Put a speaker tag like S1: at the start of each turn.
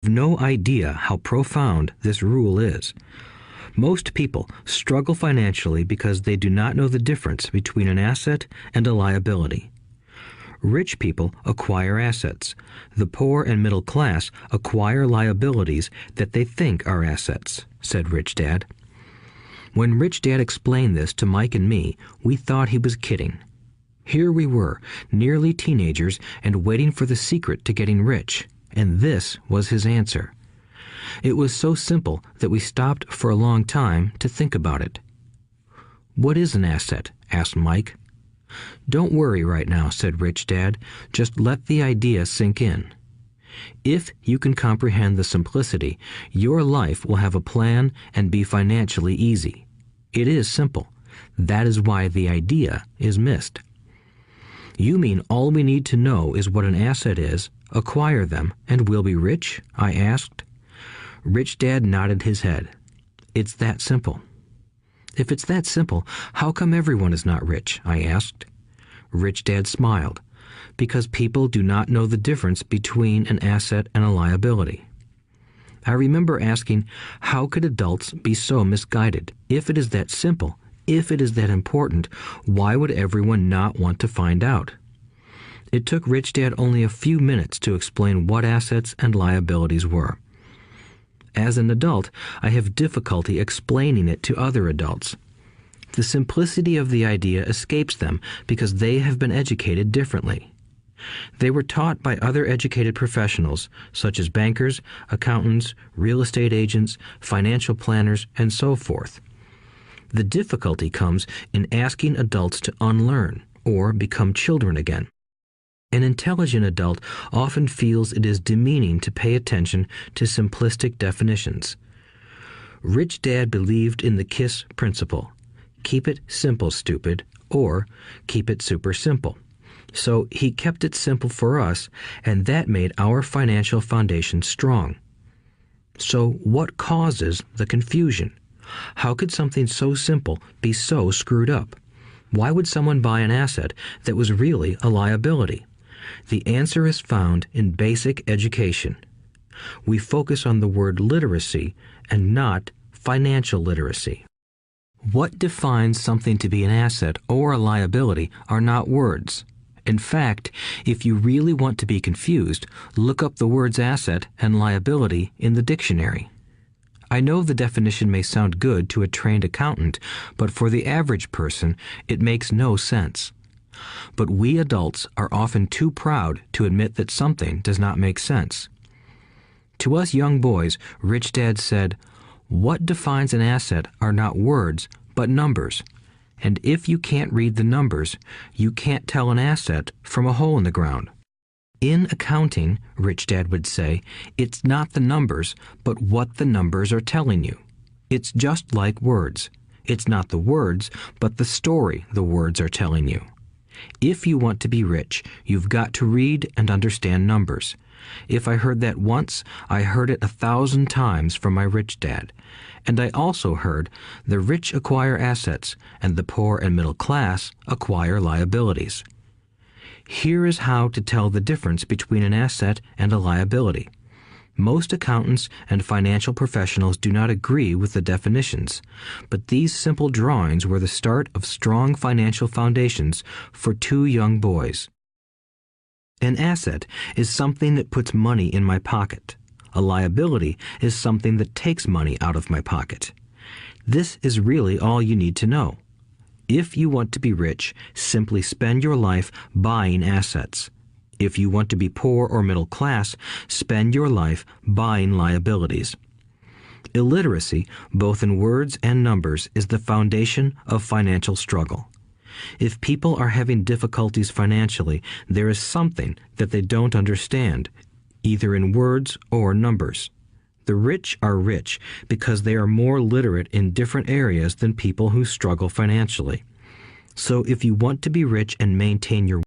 S1: No idea how profound this rule is. Most people struggle financially because they do not know the difference between an asset and a liability. Rich people acquire assets. The poor and middle class acquire liabilities that they think are assets, said Rich Dad. When Rich Dad explained this to Mike and me, we thought he was kidding. Here we were, nearly teenagers, and waiting for the secret to getting rich, and this was his answer. It was so simple that we stopped for a long time to think about it. "What is an asset?" asked Mike. "Don't worry right now," said Rich Dad. "Just let the idea sink in. If you can comprehend the simplicity, your life will have a plan and be financially easy. It is simple. That is why the idea is missed." "You mean all we need to know is what an asset is, acquire them, and we'll be rich?" I asked. Rich Dad nodded his head. "It's that simple." "If it's that simple, how come everyone is not rich?" I asked. Rich Dad smiled. "Because people do not know the difference between an asset and a liability." I remember asking, how could adults be so misguided? If it is that simple, if it is that important, why would everyone not want to find out? It took Rich Dad only a few minutes to explain what assets and liabilities were. As an adult, I have difficulty explaining it to other adults. The simplicity of the idea escapes them because they have been educated differently. They were taught by other educated professionals, such as bankers, accountants, real estate agents, financial planners, and so forth. The difficulty comes in asking adults to unlearn or become children again. An intelligent adult often feels it is demeaning to pay attention to simplistic definitions. Rich Dad believed in the KISS principle. Keep it simple, stupid, or keep it super simple. So he kept it simple for us, and that made our financial foundation strong. So what causes the confusion? How could something so simple be so screwed up? Why would someone buy an asset that was really a liability? The answer is found in basic education. We focus on the word literacy and not financial literacy. What defines something to be an asset or a liability are not words. In fact, if you really want to be confused, look up the words asset and liability in the dictionary. I know the definition may sound good to a trained accountant, but for the average person, it makes no sense. But we adults are often too proud to admit that something does not make sense. To us young boys, Rich Dad said, "What defines an asset are not words, but numbers. And if you can't read the numbers, you can't tell an asset from a hole in the ground." In accounting, Rich Dad would say, it's not the numbers, but what the numbers are telling you. It's just like words. It's not the words, but the story the words are telling you. If you want to be rich, you've got to read and understand numbers. If I heard that once, I heard it 1,000 times from my Rich Dad. And I also heard the rich acquire assets and the poor and middle class acquire liabilities. Here is how to tell the difference between an asset and a liability. Most accountants and financial professionals do not agree with the definitions, but these simple drawings were the start of strong financial foundations for two young boys. An asset is something that puts money in my pocket. A liability is something that takes money out of my pocket. This is really all you need to know. If you want to be rich, simply spend your life buying assets. If you want to be poor or middle class, spend your life buying liabilities. Illiteracy, both in words and numbers, is the foundation of financial struggle. If people are having difficulties financially, there is something that they don't understand, either in words or numbers. The rich are rich because they are more literate in different areas than people who struggle financially. So if you want to be rich and maintain your